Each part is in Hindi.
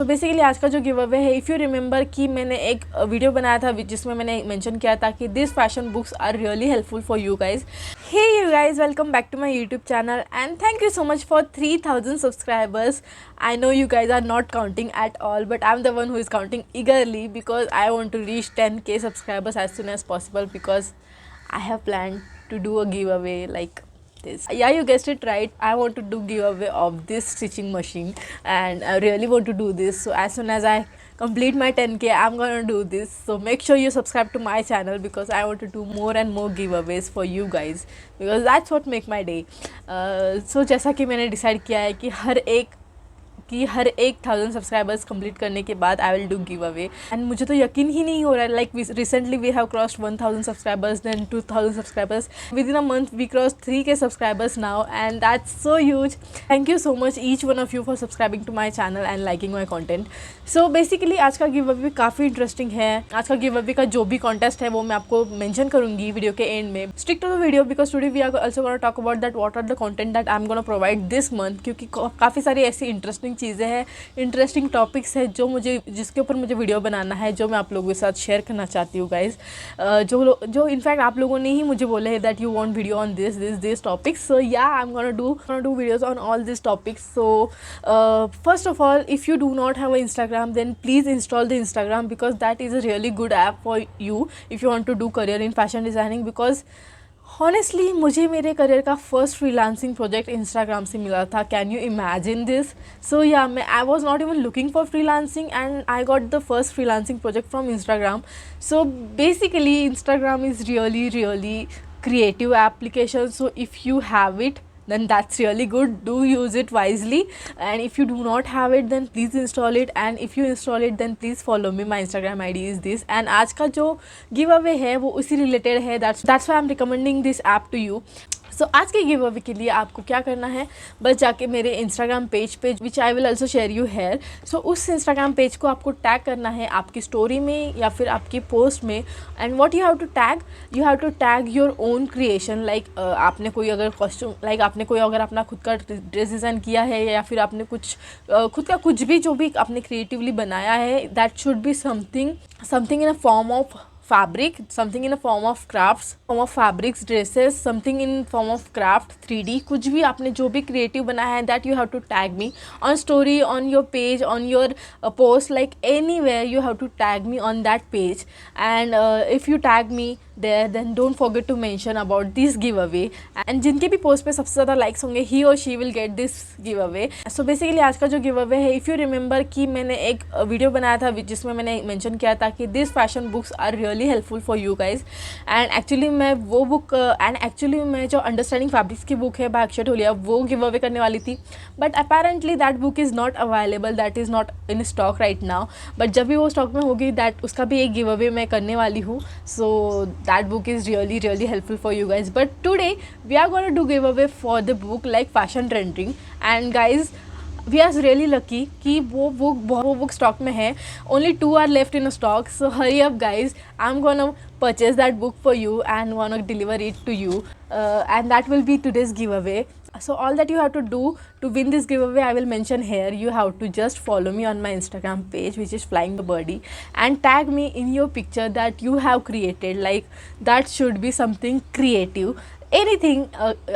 तो बेसिकली आज का जो गिव अवे है, इफ़ यू रिमेंबर कि मैंने एक वीडियो बनाया था जिसमें मैंने मेंशन किया था कि this fashion books are really helpful for you guys. Hey you guys, welcome back to my YouTube channel and thank you so much for 3000 subscribers. I know you guys are not counting at all, but I'm the one who is counting eagerly because I want to reach 10k subscribers as soon as possible because I have planned to do a giveaway like this. Yeah, you guessed it right. I want to do giveaway of this stitching machine and I really want to do this. So as soon as I complete my 10k, I'm gonna do this. So make sure you subscribe to my channel because I want to do more and more giveaways for you guys because that's what make my day. So जैसा कि मैंने डिसाइड किया है कि हर एक 1000 सब्सक्राइबर्स कंप्लीट करने के बाद I will do give away. And मुझे तो यकीन ही नहीं हो रहा है. Like recently we have crossed 1000 subscribers, then 2000 subscribers. Within a month we cross 3k subscribers now and that's so huge. Thank you so much each one of you for subscribing to my channel and liking my content. So basically आज का गिव अवे काफ़ी इंटरेस्टिंग है. आज का गिव अवे का जो भी कॉन्टेस्ट है वो मैं आपको मेंशन करूंगी वीडियो के एंड में. Stick to the video because today we are also gonna talk about that what are the content that I am gonna provide this month, क्योंकि काफ़ी सारी ऐसी इंटरेस्टिंग चीज़ें हैं, इंटरेस्टिंग टॉपिक्स है जिसके ऊपर मुझे वीडियो बनाना है, जो मैं आप लोगों के साथ शेयर करना चाहती हूँ गाइज. जो इनफैक्ट आप लोगों ने ही मुझे बोला है that you want video on this topics. So yeah I am gonna do videos on all this topics. So first of all, if you do not have a Instagram then please install the Instagram because that is a really good app for you if you want to do career in fashion designing. because honestly मुझे मेरे करियर का फर्स्ट फ्रीलांसिंग प्रोजेक्ट इंस्टाग्राम से मिला था. Can you imagine this? So yeah I was not even looking for freelancing and I got the first freelancing project from Instagram. So basically Instagram is really creative application. So if you have it then that's really good. Do use it wisely, and if you do not have it then please install it, and if you install it then please follow me. My Instagram ID is this. and आज का जो गिव अवे है वो उसी रिलेटेड है. that's why I'm recommending this app to you. सो आज के गिव अवे के लिए आपको क्या करना है, बस जाके मेरे इंस्टाग्राम पेज पे which I will also share you here. So उस इंस्टाग्राम पेज को आपको टैग करना है आपकी स्टोरी में या फिर आपकी पोस्ट में. And what you have to tag your own creation. Like आपने कोई अगर कॉस्ट्यूम, लाइक आपने कोई अगर अपना खुद का ड्रेस डिज़ाइन किया है या फिर आपने कुछ खुद का कुछ भी जो भी आपने क्रिएटिवली बनाया है, that should be something in a form of fabric, something in a form of crafts, form of fabrics, dresses, something in form of craft, 3D. कुछ भी आपने जो भी creative बनाया है, that you have to tag me on story, on your page, on your post, like anywhere you have to tag me on that page. and if you tag me there then don't forget to mention about this giveaway, and जिनके भी पोस्ट पे सबसे ज़्यादा लाइक्स होंगे he or she will get this giveaway. so basically आज का जो गिव अवे है, इफ़ यू रिमेंबर कि मैंने एक वीडियो बनाया था जिसमें मैंने मेंशन किया था कि this fashion books are really helpful for you guys. And actually मैं वो बुक मैं जो अंडरस्टैंडिंग फैब्रिक्स की बुक है बाय अक्षय ढोलिया, वो गिव अवे करने वाली थी. But apparently that book is not available, that is not in stock right now. But जब भी वो स्टॉक में होगी दैट उसका भी एक गिव अवे मैं करने वाली हूँ. सो that book is really helpful for you guys. but today we are going to do giveaway for the book like fashion trending. and guys, we are really lucky कि वो book stock में है. only 2 are left in stock, so hurry up guys. I'm gonna purchase that book for you and wanna deliver it to you, and that will be today's giveaway. So all that you have to do to win this giveaway I will mention here. You have to just follow me on my Instagram page which is Flying the Birdie, and tag me in your picture that you have created. like that should be something creative, anything.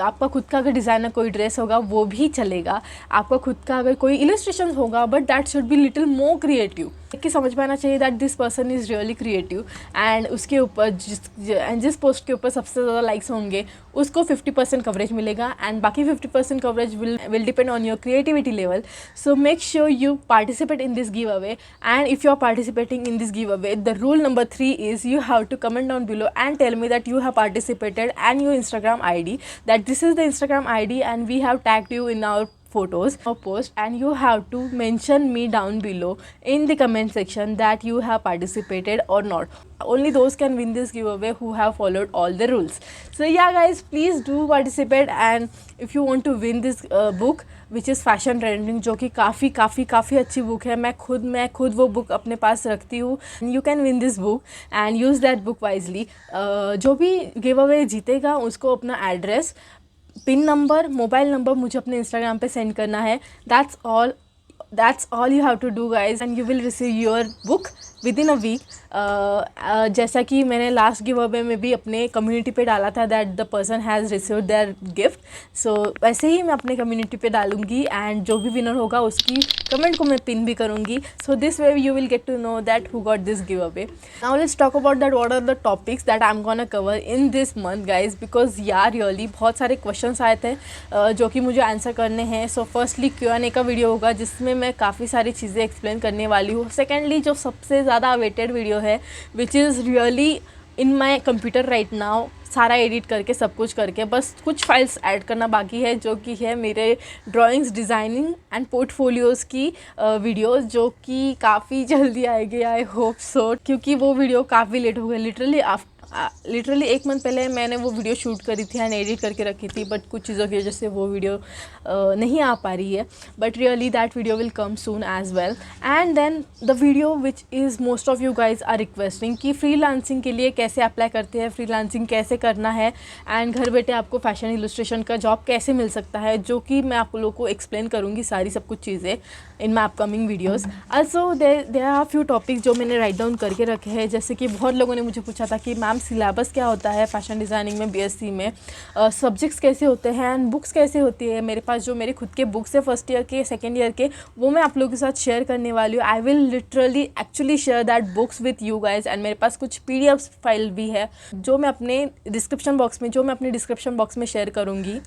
आपका खुद का अगर डिज़ाइनर कोई ड्रेस होगा वो भी चलेगा, आपका खुद का अगर कोई इलस्ट्रेशन होगा, but that should be little more creative. कि समझ में आना चाहिए that this person is really creative. And उसके ऊपर जिस पोस्ट के ऊपर सबसे ज़्यादा लाइक्स होंगे उसको 50% कवरेज मिलेगा, एंड बाकी 50% coverage will depend on your creativity level. So make sure you participate in this give away. And if you are participating in this give away, the rule number 3 is you have to comment down below and tell me that you have participated and your Instagram ID, that this is the Instagram ID and we have tagged you in our photos or post, and you have to mention me down below in the comment section that you have participated or not. Only those can win this giveaway who have followed all the rules. So yeah guys, please do participate. and if you want to win this book which is fashion trending, जो कि काफ़ी अच्छी बुक है. मैं खुद वो बुक अपने पास रखती हूँ. you can win this book and use that book wisely. जो भी गिव अवे जीतेगा उसको अपना address, pin number, mobile number मुझे अपने इंस्टाग्राम पे सेंड करना है. That's all. that's all you have to do guys and you will receive your book within a week. जैसा कि मैंने लास्ट गिव अवे में भी अपने कम्युनिटी पे डाला था that the person has received their gift, so वैसे ही मैं अपने कम्युनिटी पे डालूंगी एंड जो भी विनर होगा उसकी कमेंट को मैं पिन भी करूँगी. So this way you will get to know that who got this give away. Now let's talk about that what are the topics that I am gonna cover in this month guys, because यार रियली बहुत सारे क्वेश्चंस आए थे जो कि मुझे आंसर करने हैं. सो फर्स्टली Q&A का वीडियो होगा जिसमें मैं काफ़ी सारी चीज़ें एक्सप्लेन करने वाली हूँ. सेकेंडली जो सबसे ज़्यादा अवेटेड वीडियो है which is really in my computer right now, सारा एडिट करके सब कुछ करके बस कुछ फाइल्स ऐड करना बाकी है, जो कि है मेरे ड्राइंग्स, डिज़ाइनिंग एंड पोर्टफोलियोज़ की वीडियोस, जो कि काफ़ी जल्दी आएगी आई होप सो, क्योंकि वो वीडियो काफ़ी लेट हो गई. लिटरली 1 मंथ पहले मैंने वो वीडियो शूट करी थी एंड एडिट करके रखी थी, बट कुछ चीज़ों की वजह से वो वीडियो नहीं आ पा रही है. But really that video will come soon as well. And then the video which is most of you guys are requesting कि फ्रीलांसिंग के लिए कैसे अप्लाई करते हैं, फ्रीलांसिंग कैसे करना है एंड घर बैठे आपको फैशन इलस्ट्रेशन का जॉब कैसे मिल सकता है, जो कि मैं आप लोगों को एक्सप्लेन करूँगी सारी सब कुछ चीज़ें in my upcoming videos. Also there are few topics जो मैंने राइट डाउन करके रखे हैं, जैसे कि बहुत लोगों ने मुझे पूछा था कि मैम सिलेबस क्या होता है फैशन डिज़ाइनिंग में BSc में, सब्जेक्ट्स कैसे होते हैं एंड बुक्स कैसे होती है. मेरे पास जो मेरे खुद के बुक्स है फर्स्ट ईयर के, सेकेंड ईयर के, वो मैं आप लोगों के साथ शेयर करने वाली हूँ. I will literally actually share that books with you guys and मेरे पास कुछ PDF फाइल भी है जो मैं अपने डिस्क्रिप्शन बॉक्स में शेयर करूँगी.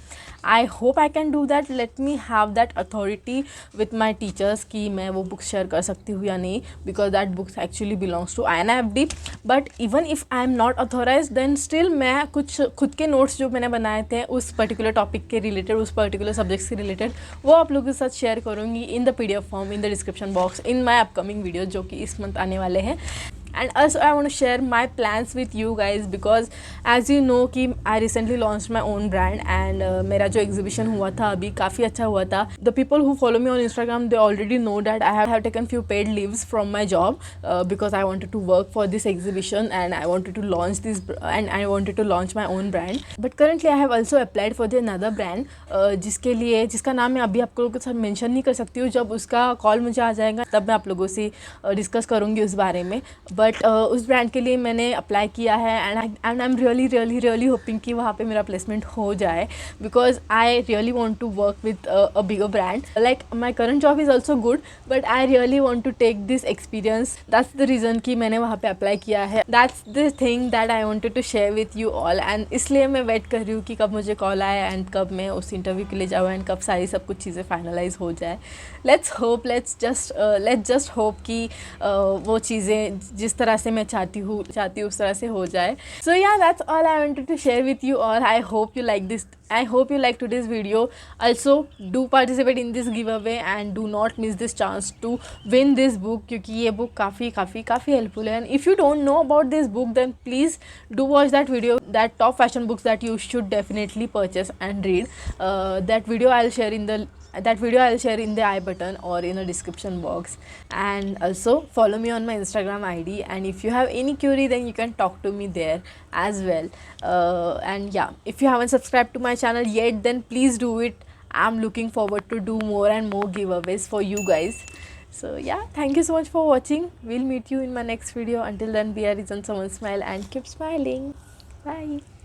I hope I can do that. Let me have that authority with my teachers कि मैं वो बुक्स शेयर कर सकती हूँ या नहीं, because that books actually belongs to INFD. But even if I am not authorize then still मैं कुछ खुद के नोट्स जो मैंने बनाए थे उस पर्टिकुलर टॉपिक के रिलेटेड, उस पर्टिकुलर सब्जेक्ट्स के रिलेटेड, वो आप लोगों के साथ शेयर करूँगी in the PDF form in the description box in my upcoming video जो कि इस मंथ आने वाले हैं. And also I want to share my plans with you guys because as you know कि I recently launched my own brand and मेरा जो exhibition हुआ था अभी काफ़ी अच्छा हुआ था. The people who follow me on Instagram they already know that I have taken few paid leaves from my job because I wanted to work for this exhibition and I wanted to launch this and I wanted to launch my own brand. But currently I have also applied for the another brand जिसका नाम मैं अभी आप लोगों के साथ मेंशन नहीं कर सकती हूँ. जब उसका कॉल मुझे आ जाएगा तब मैं आप लोगों से डिस्कस करूँगी उस बारे में. बट उस ब्रांड के लिए मैंने अप्लाई किया है and I am really hoping कि वहाँ पे मेरा प्लेसमेंट हो जाए because I really want to work with a bigger brand. Like my current job is also good but I really want to take this experience. That's the reason कि मैंने वहाँ पे अप्लाई किया है. That's the thing that I wanted to share with you all एंड इसलिए मैं वेट कर रही हूँ कि कब मुझे कॉल आए एंड कब मैं उस इंटरव्यू के लिए जाऊँ एंड कब सारी सब कुछ चीज़ें फाइनलाइज हो जाए. लेट्स जस्ट होप कि वो चीज़ें जिस तरह से मैं चाहती हूँ उस तरह से हो जाए. सो या that's all I wanted to share with you all. I hope you like this. I hope you like today's video. Also do participate in this giveaway and do not miss this chance to win this book क्योंकि ये book काफ़ी helpful है. And if you don't know about this book then please do watch that video, that top fashion books that you should definitely purchase and read. That video I'll share in the I button or in the description box. And also follow me on my Instagram ID and if you have any query then you can talk to me there as well. And yeah, if you haven't subscribed to my channel yet then please do it. I'm looking forward to do more and more giveaways for you guys. So yeah, thank you so much for watching. We'll meet you in my next video. Until then, be a reason, someone smile and keep smiling. Bye.